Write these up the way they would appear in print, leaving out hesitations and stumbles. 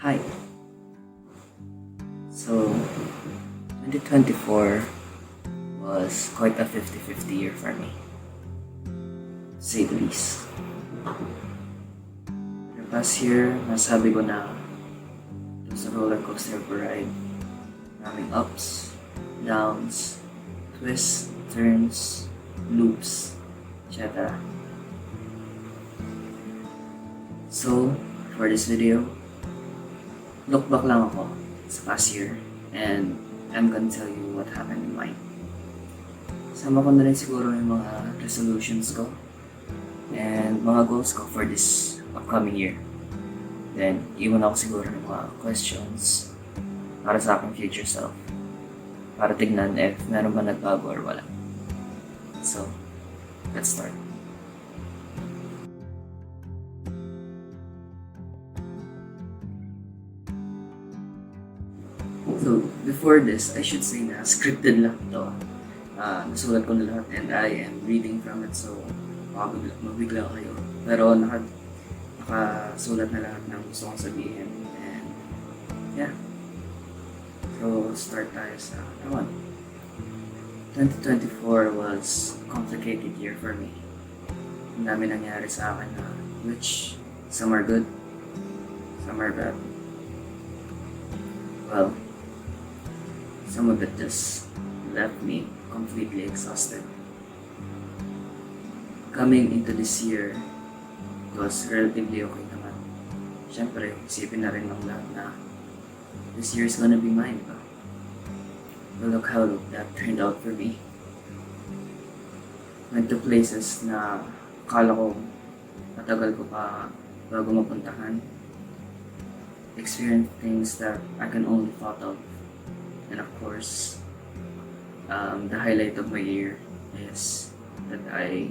Hi. So, 2024 was quite a 50-50 year for me, to say the least. The past year, masabi ko na it was a roller coaster of a ride. Maraming ups, downs, twists, turns, loops, etc. So, for this video, look back lang ako sa past year and I'm gonna tell you what happened in mine. Sama ko na rin siguro yung mga resolutions ko and mga goals ko for this upcoming year. Then, iwan ako siguro ng mga questions para sa aking future self. Para tignan if meron ba nagbago or wala. So, let's start. So, before this, I should say na scripted lang to. Nasulat ko na lahat and I am reading from it, so mabigla kayo. Pero nakasulat na lahat ng gusto kong sabihin and yeah. So, start tayo sa one. 2024 was a complicated year for me. Ang dami nangyari sa akin na which some are good, some are bad. Well, some of it just left me completely exhausted. Coming into this year, it was relatively okay naman. Siyempre, isipin na rin ng lahat na this year is gonna be mine, diba? But look how that turned out for me. Went to places na akala ko matagal ko pa bago mapuntahan. Experienced things that I can only thought of. And of course, the highlight of my year is that I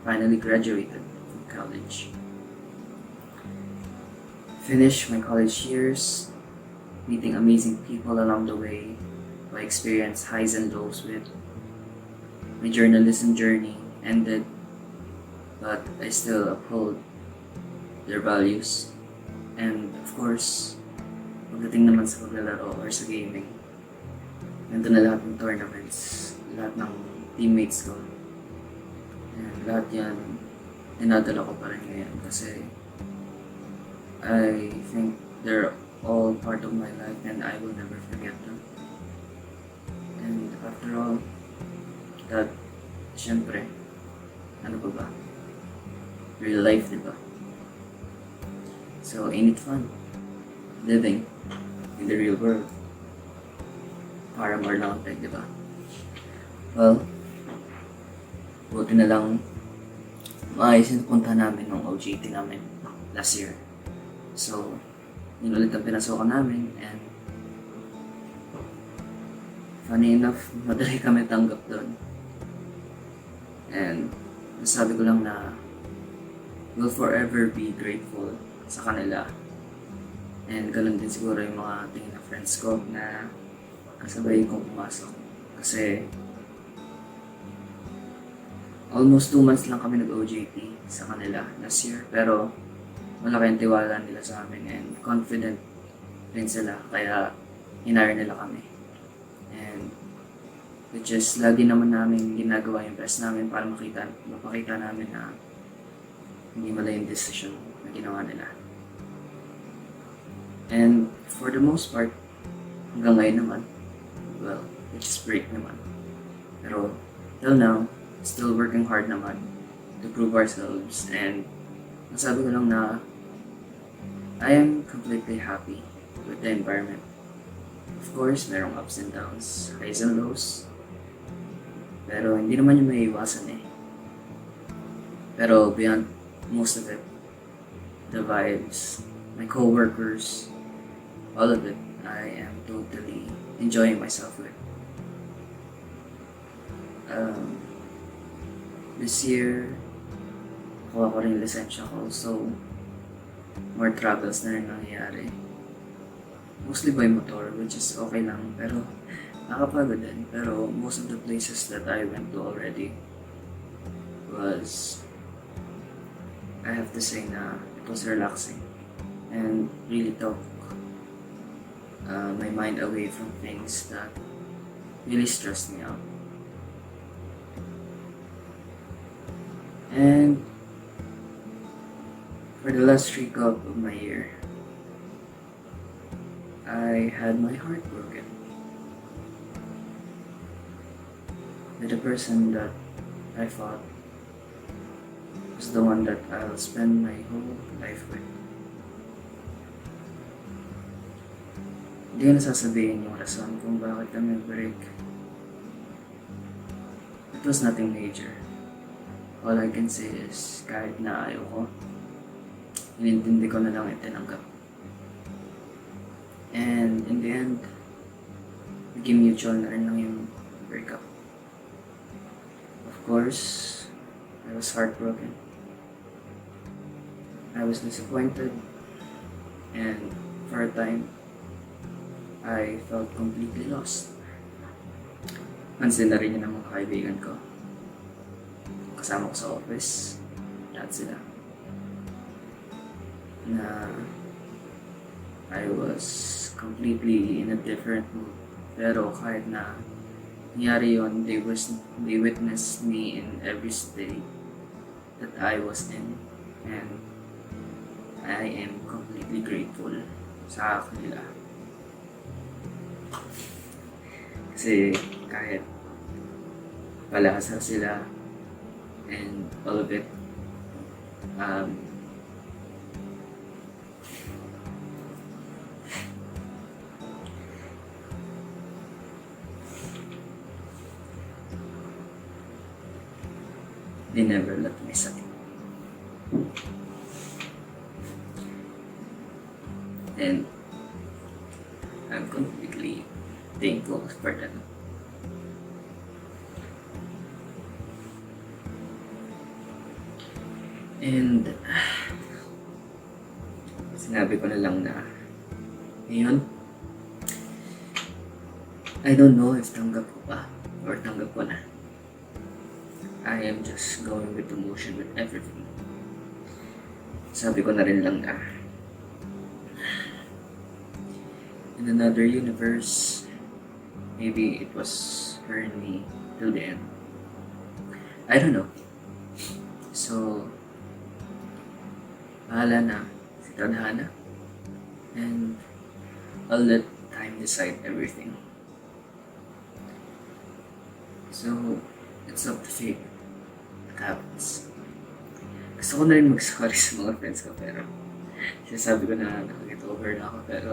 finally graduated from college. Finished my college years, meeting amazing people along the way, who I experienced highs and lows with. My journalism journey ended, but I still uphold their values. And of course, pagdating naman sa paglalaro or sa gaming, nandun na lahat ng tournaments, lahat ng teammates ko. And lahat yan, dinadala ko pa rin ngayon kasi I think they're all part of my life and I will never forget them. And after all, that, syempre, ano pa ba? Real life, diba? So, ain't it fun? Living in the real world. Para more lang tayo, diba? Well, buti na lang maayos yung punta namin ng OJT namin last year. So, yun ulit ang pinasukan namin and funny enough, madali kami tanggap doon. And nasabi ko lang na will forever be grateful sa kanila. And ganun din siguro yung mga tingin na friends ko na kasabay kong pumasok. Kasi almost 2 months lang kami nag-OJT sa kanila last year. Pero malaki ang tiwala nila sa amin and confident rin sila. Kaya hinire nila kami. And which is lagi naman namin ginagawa yung best namin para mapakita namin na hindi mali yung decision na ginawa nila. And for the most part, hanggang ngayon naman, well, which is great naman. Pero till now, still working hard naman to prove ourselves and masabi ko lang na I am completely happy with the environment. Of course, merong ups and downs, highs and lows. Pero hindi naman yung maiiwasan eh. Pero beyond most of it, the vibes, my co-workers, all of it, I am totally enjoying myself with. This year, nakuha ko rin yung lisensya ko, so more travels na rin nangyayari. Mostly by motor, which is okay lang, pero nakapagod din. Pero most of the places that I went to already was, I have to say na it was relaxing and really my mind away from things that really stress me out. And for the last week of my year, I had my heart broken with a person that I thought was the one that I'll spend my whole life with. Hindi ko nasasabihin yung rason kung bakit kami break. It was nothing major. All I can say is kahit na ayaw ko, inintindi ko na lang itinanggap. And in the end, naging mutual na rin lang yung breakup. Of course, I was heartbroken. I was disappointed. And for a time, I felt completely lost. Pansin na rin yun ng mga kaibigan ko. Kasama ko sa office, lahat sila. Na I was completely in a different mood. Pero kahit na nangyari yun, they witnessed me in every state that I was in. And I am completely grateful sa kanila. Kasi kahit palasa sila and all of it, they never let me suffer. And I'm completely thankful for that. And sinabi ko na lang na ngayon, I don't know if tanggap ko pa or tanggap ko na. I am just going with the motion with everything. Sabi ko na rin lang na in another universe, maybe it was her and me till the end. I don't know. So, bahala na si Tadhana. And I'll let time decide everything. So, it's up to fate. What happens? Gusto ko na rin mag-sorry sa mga friends ko, pero sinasabi ko na nakag-get over na ako, pero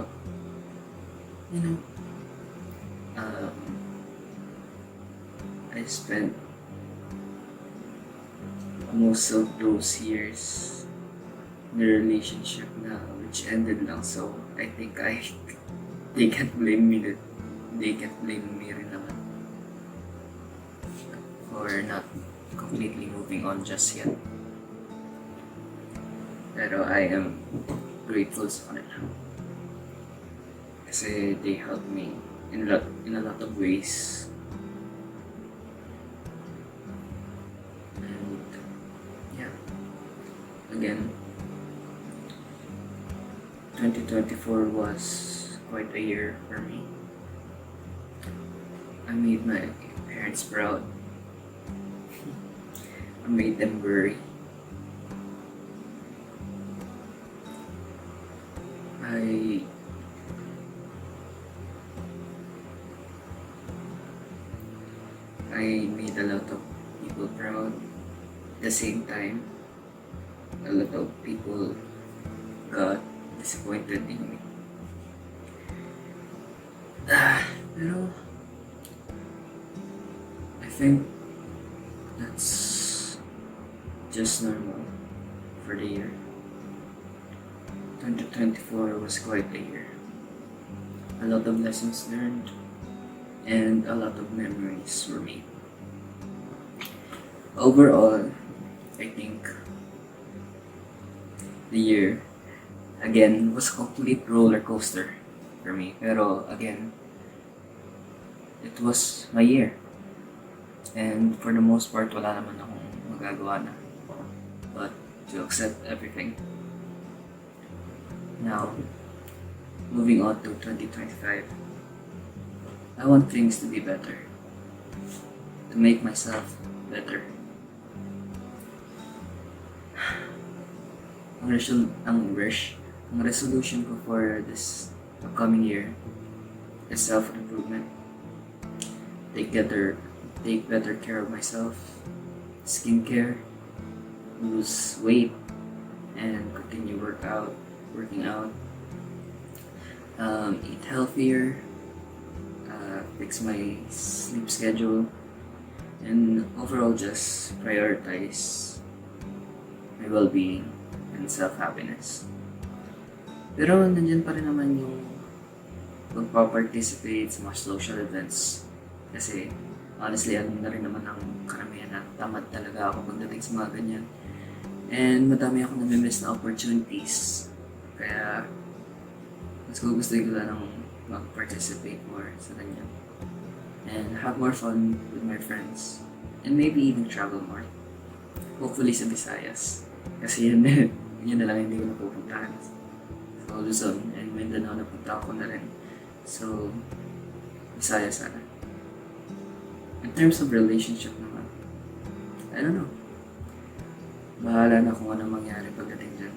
you know, I spent most of those years in a relationship na which ended lang, so I think they can't blame me that they can't blame me rin naman for not completely moving on just yet. Pero I am grateful sa kanila. Kasi they helped me in a lot of ways. And yeah, again, 2024 was quite a year for me. I made my parents proud. I made them worry. I made a lot of people proud. At the same time, a lot of people got disappointed in me. Pero I think that's just normal for the year. 2024 was quite a year. A lot of lessons learned and a lot of memories were made. Overall, I think the year again was a complete roller coaster for me. Pero again, it was my year. And for the most part, wala naman akong magagawa na but to accept everything. Now, moving on to 2025, I want things to be better, to make myself better. Ang resolution ko for this upcoming year is self-improvement. Take better care of myself, skincare, lose weight, and continue working out. Eat healthier, fix my sleep schedule, and overall just prioritize my well-being and self-happiness. Pero nandiyan pa rin naman yung magpa-participate sa mga social events. Kasi honestly, ano na rin naman ang karamihan na tamad talaga ako pagdating sa mga ganyan. And madami ako namimiss na opportunities. Kaya mas gusto ko lang mag-participate more sa ganyan. And have more fun with my friends. And maybe even travel more. Hopefully sa Visayas. Kasi yun na lang hindi ko napupuntahan. So Luzon and Mindanao napunta ako na rin. So Visayas sana. In terms of relationship naman, I don't know. Bahala na kung ano mangyari pagdating dyan.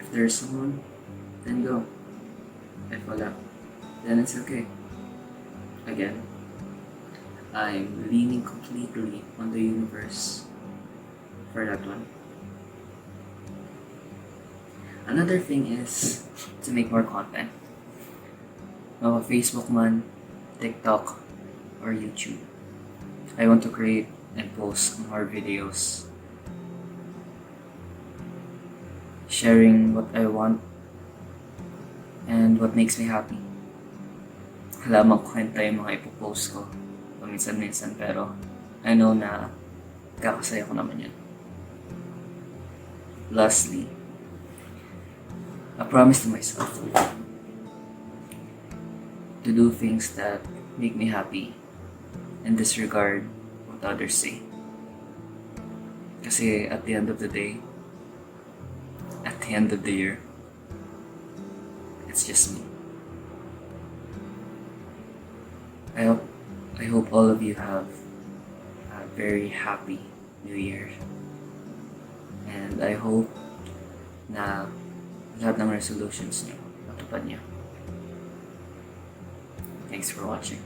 If there's someone, then go. If wala, then it's okay. Again, I'm leaning completely on the universe for that one. Another thing is to make more content. Maka Facebook man, TikTok, or YouTube. I want to create and post more videos. Sharing what I want and what makes me happy. Alam ko kwenta yung mga ipopost ko paminsan-minsan, pero I know na kakasaya ko naman yun. Lastly, I promise to myself to do things that make me happy and disregard what others say. Kasi at the end of the day, at the end of the year, it's just me. I hope all of you have a very happy New Year. And I hope na lahat ng resolutions niyo matupad niyo. Thanks for watching.